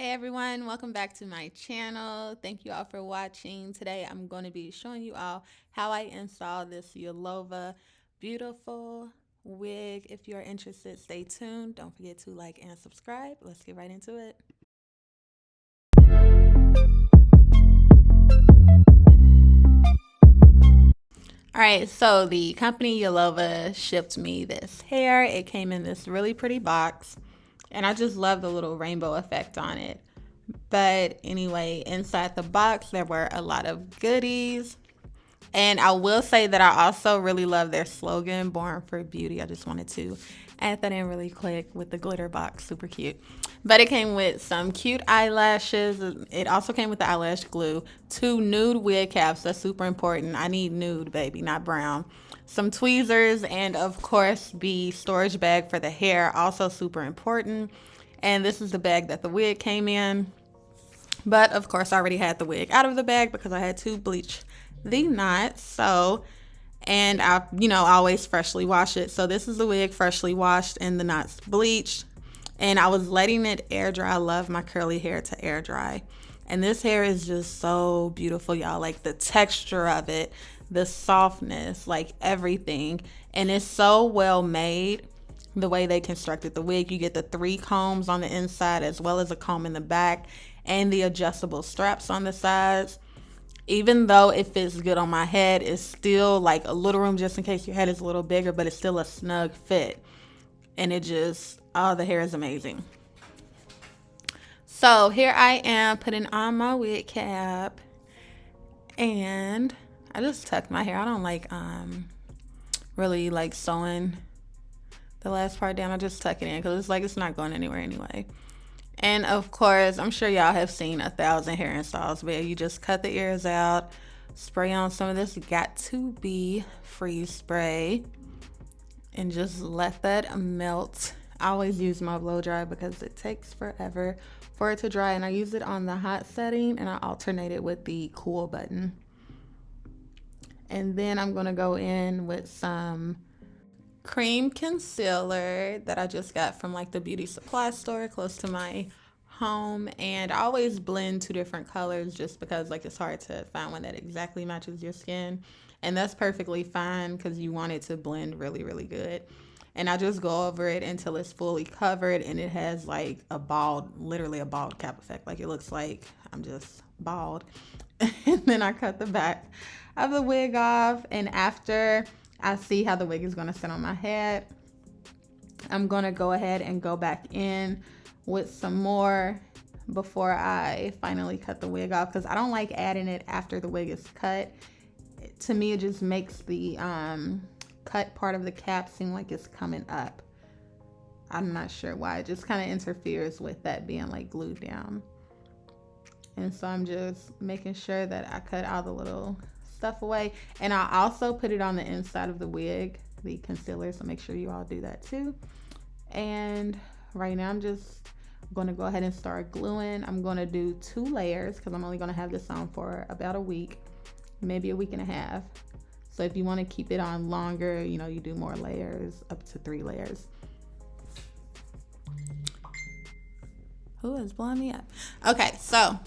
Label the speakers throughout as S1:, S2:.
S1: Hey everyone, welcome back to my channel. Thank you all for watching. Today I'm going to be showing you all how I install this YOLOVA beautiful wig. If you're interested, stay tuned. Don't forget to like and subscribe. Let's get right into it. Alright, so the company YOLOVA shipped me this hair. It came in this really pretty box, and I just love the little rainbow effect on it. But anyway, inside the box, there were a lot of goodies. And I will say that I also really love their slogan, Born for Beauty. I just wanted to add that in really quick with the glitter box. Super cute. But it came with some cute eyelashes. It also came with the eyelash glue. 2 nude wig caps. That's super important. I need nude, baby, not brown. Some tweezers, and of course the storage bag for the hair. Also super important. And this is the bag that the wig came in. But of course I already had the wig out of the bag because I had to bleach the knots. So, and I, always freshly wash it. So this is the wig freshly washed and the knots bleached. And I was letting it air dry. I love my curly hair to air dry. And this hair is just so beautiful, y'all. Like the texture of it, the softness, like everything. And it's so well made. The way they constructed the wig, you get the 3 combs on the inside as well as a comb in the back and the adjustable straps on the sides. Even though it fits good on my head, it's still like a little room just in case your head is a little bigger, but it's still a snug fit. And it just, oh, the hair is amazing. So here I am putting on my wig cap, and I just tucked my hair. I don't like really like sewing the last part down. I just tuck it in because it's like it's not going anywhere anyway. And of course, I'm sure y'all have seen 1,000 hair installs where you just cut the ears out, spray on some of this Got To Be freeze spray, and just let that melt. I always use my blow dry because it takes forever for it to dry, and I use it on the hot setting and I alternate it with the cool button. And then I'm going to go in with some cream concealer that I just got from like the beauty supply store close to my home, and I always blend 2 different colors just because like it's hard to find one that exactly matches your skin, and that's perfectly fine because you want it to blend really good. And I just go over it until it's fully covered and it has like a bald, literally a bald cap effect. Like it looks like I'm just bald. And then I cut the back of the wig off, and after I see how the wig is going to sit on my head, I'm going to go ahead and go back in with some more before I finally cut the wig off, because I don't like adding it after the wig is cut. To me, it just makes the cut part of the cap seem like it's coming up. I'm not sure why. It just kind of interferes with that being like glued down. And so I'm just making sure that I cut all the little stuff away, and I also put it on the inside of the wig, the concealer, so make sure you all do that too. And right now I'm just going to go ahead and start gluing. I'm going to do 2 layers because I'm only going to have this on for about a week, maybe a week and a half. So if you want to keep it on longer, you do more layers, up to 3 layers. Who is blowing me up? Okay, so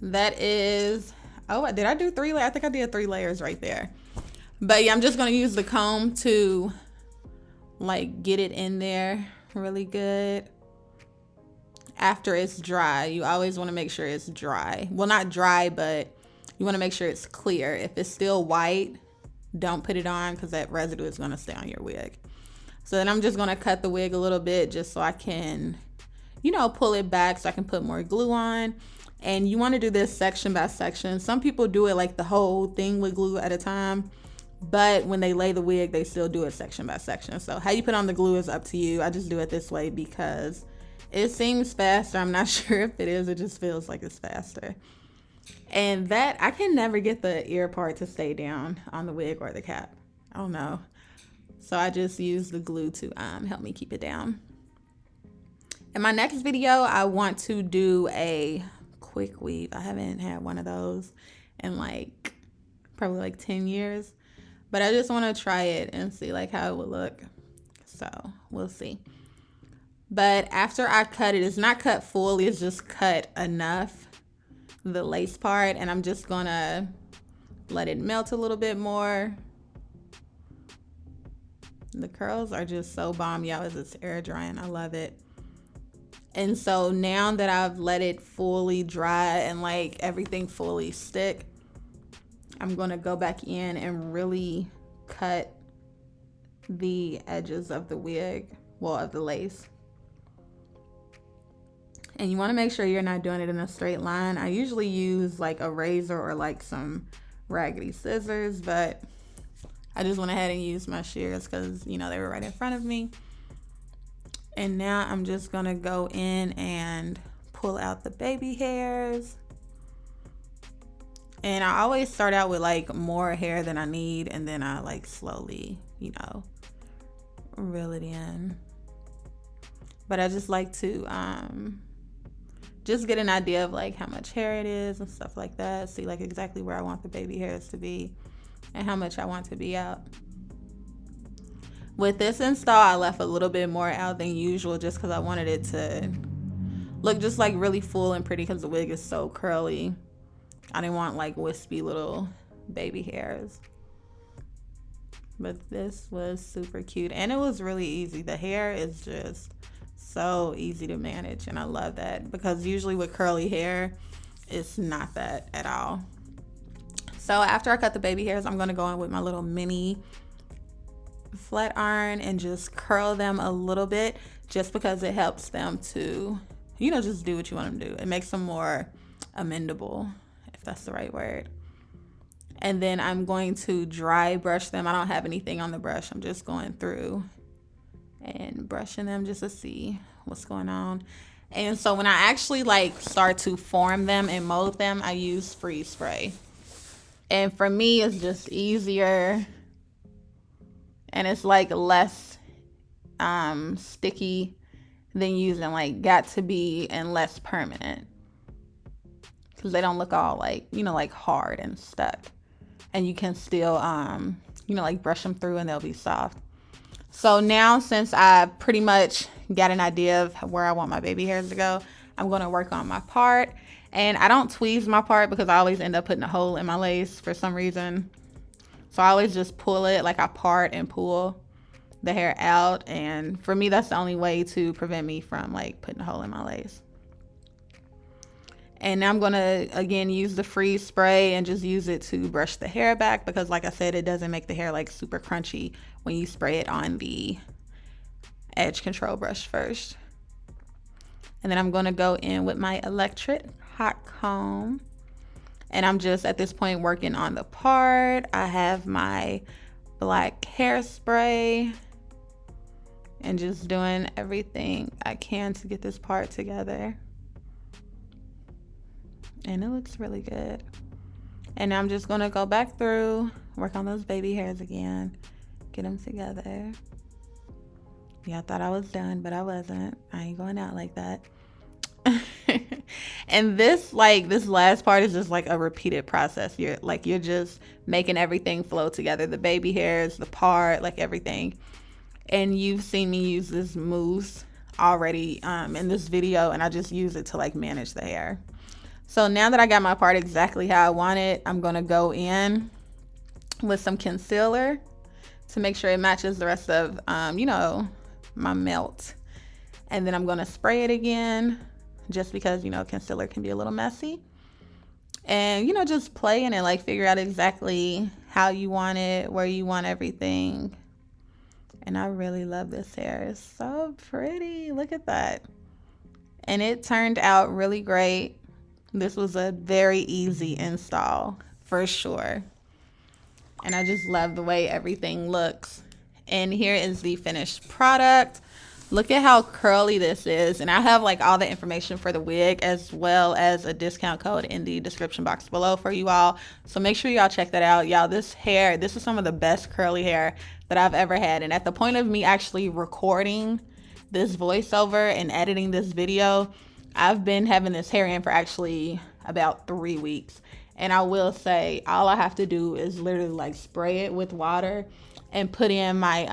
S1: that is, oh, did I do 3 layers? I think I did 3 layers right there. But yeah, I'm just going to use the comb to like get it in there really good. After it's dry, you always want to make sure it's dry. Well, not dry, but you want to make sure it's clear. If it's still white, don't put it on because that residue is going to stay on your wig. So then I'm just going to cut the wig a little bit just so I can, pull it back so I can put more glue on. And you want to do this section by section. Some people do it like the whole thing with glue at a time, but when they lay the wig, they still do it section by section. So how you put on the glue is up to you. I just do it this way because it seems faster. I'm not sure if it is. It just feels like it's faster. And that, I can never get the ear part to stay down on the wig or the cap. I don't know. So I just use the glue to help me keep it down. In my next video, I want to do a quick weave. I haven't had one of those in like probably like 10 years, but I just want to try it and see like how it would look. So we'll see. But after I cut it, it's not cut fully, it's just cut enough, the lace part, and I'm just gonna let it melt a little bit more. The curls are just so bomb, y'all, as it's air drying. I love it. And so now that I've let it fully dry and like everything fully stick, I'm gonna go back in and really cut the edges of the wig, well, of the lace. And you want to make sure you're not doing it in a straight line. I usually use like a razor or like some raggedy scissors, but I just went ahead and used my shears because, you know, they were right in front of me. And now I'm just going to go in and pull out the baby hairs. And I always start out with like more hair than I need, and then I like slowly, you know, reel it in. But I just like to just get an idea of like how much hair it is and stuff like that. See like exactly where I want the baby hairs to be and how much I want to be out. With this install, I left a little bit more out than usual just because I wanted it to look just like really full and pretty because the wig is so curly. I didn't want like wispy little baby hairs. But this was super cute and it was really easy. The hair is just so easy to manage, and I love that because usually with curly hair it's not that at all. So after I cut the baby hairs, I'm going to go in with my little mini flat iron and just curl them a little bit, just because it helps them to, you know, just do what you want them to do. It makes them more amendable, if that's the right word. And then I'm going to dry brush them. I don't have anything on the brush. I'm just going through and brushing them just to see what's going on. And so when I actually like start to form them and mold them, I use freeze spray. And for me, it's just easier and it's like less sticky than using like Got To Be and less permanent, because they don't look all like, you know, like hard and stuck, and you can still you know, like brush them through and they'll be soft. So now, since I pretty much got an idea of where I want my baby hairs to go, I'm going to work on my part. And I don't tweeze my part because I always end up putting a hole in my lace for some reason. So I always just pull it, like I part and pull the hair out. And for me, that's the only way to prevent me from like putting a hole in my lace. And now I'm going to, again, use the freeze spray and just use it to brush the hair back, because like I said, it doesn't make the hair like super crunchy when you spray it on the edge control brush first. And then I'm going to go in with my electric hot comb. And I'm just at this point working on the part. I have my black hairspray and just doing everything I can to get this part together. And it looks really good. And I'm just gonna go back through, work on those baby hairs again, get them together. Yeah, I thought I was done, but I wasn't. I ain't going out like that. And this last part is just like a repeated process. You're just making everything flow together. The baby hairs, the part, like everything. And you've seen me use this mousse already in this video, and I just use it to like manage the hair. So now that I got my part exactly how I want it, I'm gonna go in with some concealer to make sure it matches the rest of you know, my melt. And then I'm gonna spray it again, just because, you know, concealer can be a little messy. And, you know, just play in it, like figure out exactly how you want it, where you want everything. And I really love this hair. It's so pretty. Look at that. And it turned out really great. This was a very easy install for sure. And I just love the way everything looks. And here is the finished product. Look at how curly this is. And I have like all the information for the wig as well as a discount code in the description box below for you all. So make sure y'all check that out. Y'all, this is some of the best curly hair that I've ever had. And at the point of me actually recording this voiceover and editing this video, I've been having this hair in for actually about 3 weeks. And I will say, all I have to do is literally like spray it with water and put in my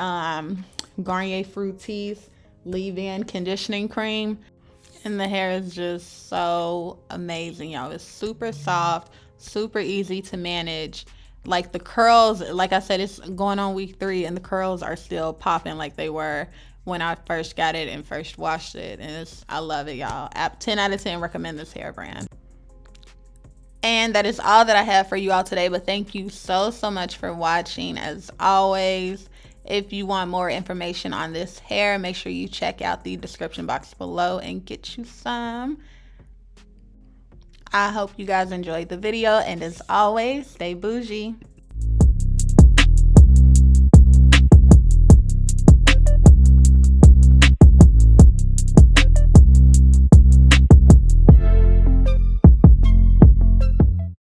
S1: Garnier Fructis leave-in conditioning cream. And the hair is just so amazing, y'all. It's super soft, super easy to manage. Like the curls, like I said, it's going on week 3 and the curls are still popping like they were when I first got it and first washed it. And I love it, y'all. 10 out of 10 recommend this hair brand. And that is all that I have for you all today. But thank you so much for watching. As always, if you want more information on this hair, make sure you check out the description box below and get you some. I hope you guys enjoyed the video, and as always, stay bougie.